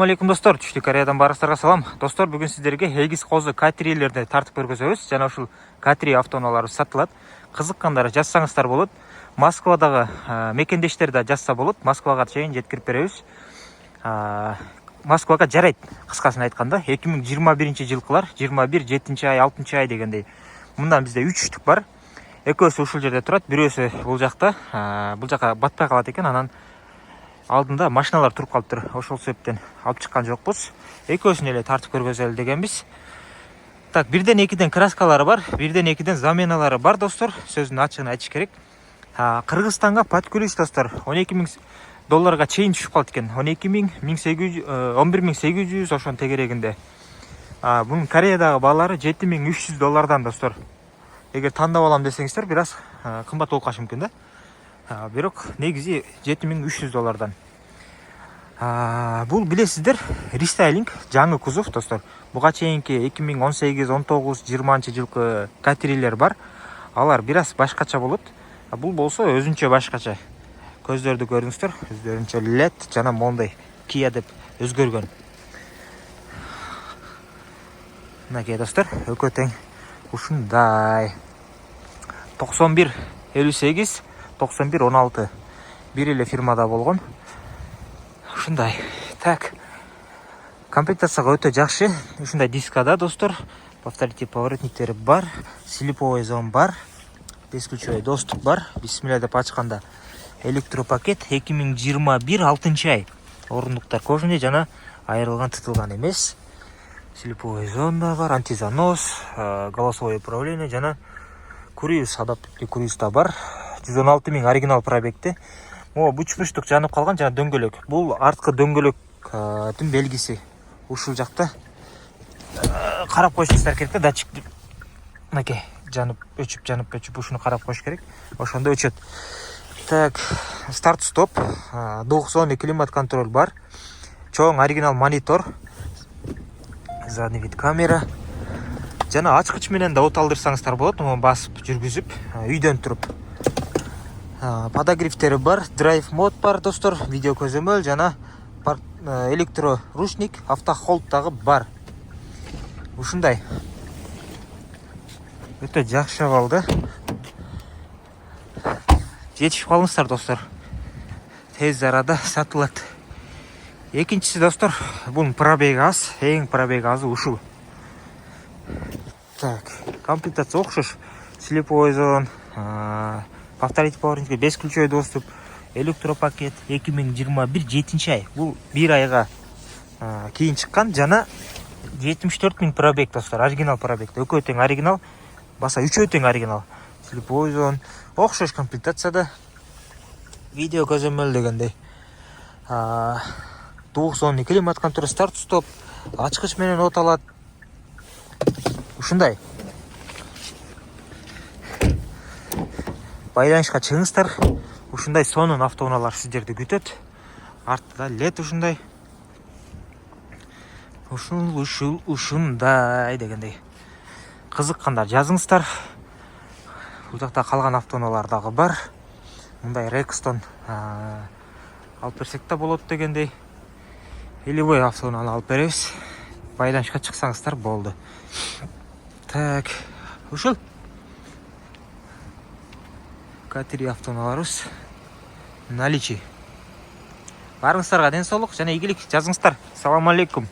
Алейкум достор, Түштүк Кореядан барыңыздарга салам. Достор, бүгүн сиздерге эгиз козу К3-лерди тартып көргөзөбүз. Жана ушул К3 автоунаалары сатылат. Кызыккандар жазсаңыздар болот. Москвадагы мекендештер да жазса болот. Москвага чейин жеткирип беребиз. Москвага жарайт, кыскасын айтканда. 2021-жылкылар, 21, 7-ай, 6-ай дегендей. Мындан бизде 3 штук бар. Экөөсү ушул жерде турат, бирөөсү бул жакта. Бул жака батпай калат экен, анан алдында машиналар туруп калыптыр. Ошол себептен алып чыккан жокпуз. Экөөсүн эле тартып көргөзөлү дегенбиз. Так, бирден экиден краскалары бар, бирден экиден заменалары бар достор. Сөздүн ачыгын айтыш керек. Кыргызстанга под ключ достор 12 000 долларга чейин түшүп калат экен. 12 000, 1800, 11 800 ошонун тегерегинде. Бунун Кореядагы баалары 7300 доллардан достор. Эгер тандап алам десеңиздер, бир аз кымбат болуп калышы мүмкүн да. Бирок негизи 7300 доллардан. Бул билесиздер, рестайлинг жаңы кузов достор. Буга чейинки 2018, 19, 20 жылкы К3-лер бар. Алар бир аз башкача болот. Бул болсо өзүнчө башкача. Көздөрдү көрүңүздөр, өздөрүнчө LED жана мондай Kia деп өзгөргөн. Мынакей достор, өкө тең ушундай. 91 58 91 16 бир эле фирмада болгон. Ушундай. Так. Комплектацияга өтө жакшы. Ушундай дискада достор. Повторите, поворотниктери бар, слиповой зон бар, бесключевой доступ бар. Бисмилля деп ачканда электропакет 2021 6-ай. Орундуктар кожаный жана айрылган тытылган эмес. Слиповой зона бар, антизанос, голосовое управление жана круиз, адаптивдүү круиз да бар. 116 000 оригинал пробегти. Буч-бучтук жанып калган жана дөңгөлөк. Бул арткы дөңгөлөктүн белгиси. Ушул жакта карап коюшуңуздар керек да, датчикти. Мынакей, жанып өчүп ушуну карап коюш керек. Ошондо өчөт. Так, старт-стоп, двухзонный климат контроль бар. Чоң оригинал монитор. Задний вид камера. Жана ачкыч менен да от алдырсаңыздар болот, басып жүргүзүп, үйдөн туруп. Подогревтери бар, драйв мод бар достор, видео көзөмөл жана электро ручник, автохолд дагы бар. Ушундай. Өтө жакшы абалда. Жетишип калыңыздар достор. Тез арада сатылат. Экинчиси достор, бунун пробеги аз, эң пробеги азы ушул. Так, комплектация окшош. Слиповой зон, повторите поворотники, бесключевой доступ, электропакет 2021 7-ай. Бул 1 айга кийин чыккан жана 74 000 пробег достор, оригинал пробег. Экөө тең оригинал, баса үчөө тең оригинал. Слиповой зон, окшош комплектацияда. Видео көзөмөл дегендей. Двухзонный климат контроль, старт-стоп, ачкыч менен от алат. Ушундай. Байланышка чыгыңыздар. Ушундай сонун автоунаалар сиздерди күтөт. Артта LED ушундай. Ушундай дегендей. Кызыккандар жазыңыздар. Бул жакта калган автоунаалар дагы бар. Мындай Rexton алып берсек да болот дегендей. Любой автоунааны алып беребиз. Байланышка чыксаңыздар болду. Так, ушул К3 автоунааларыбыз наличие. Барыңыздарга ден соолук жана ийгилик, жазыңыздар. Салам алейкум.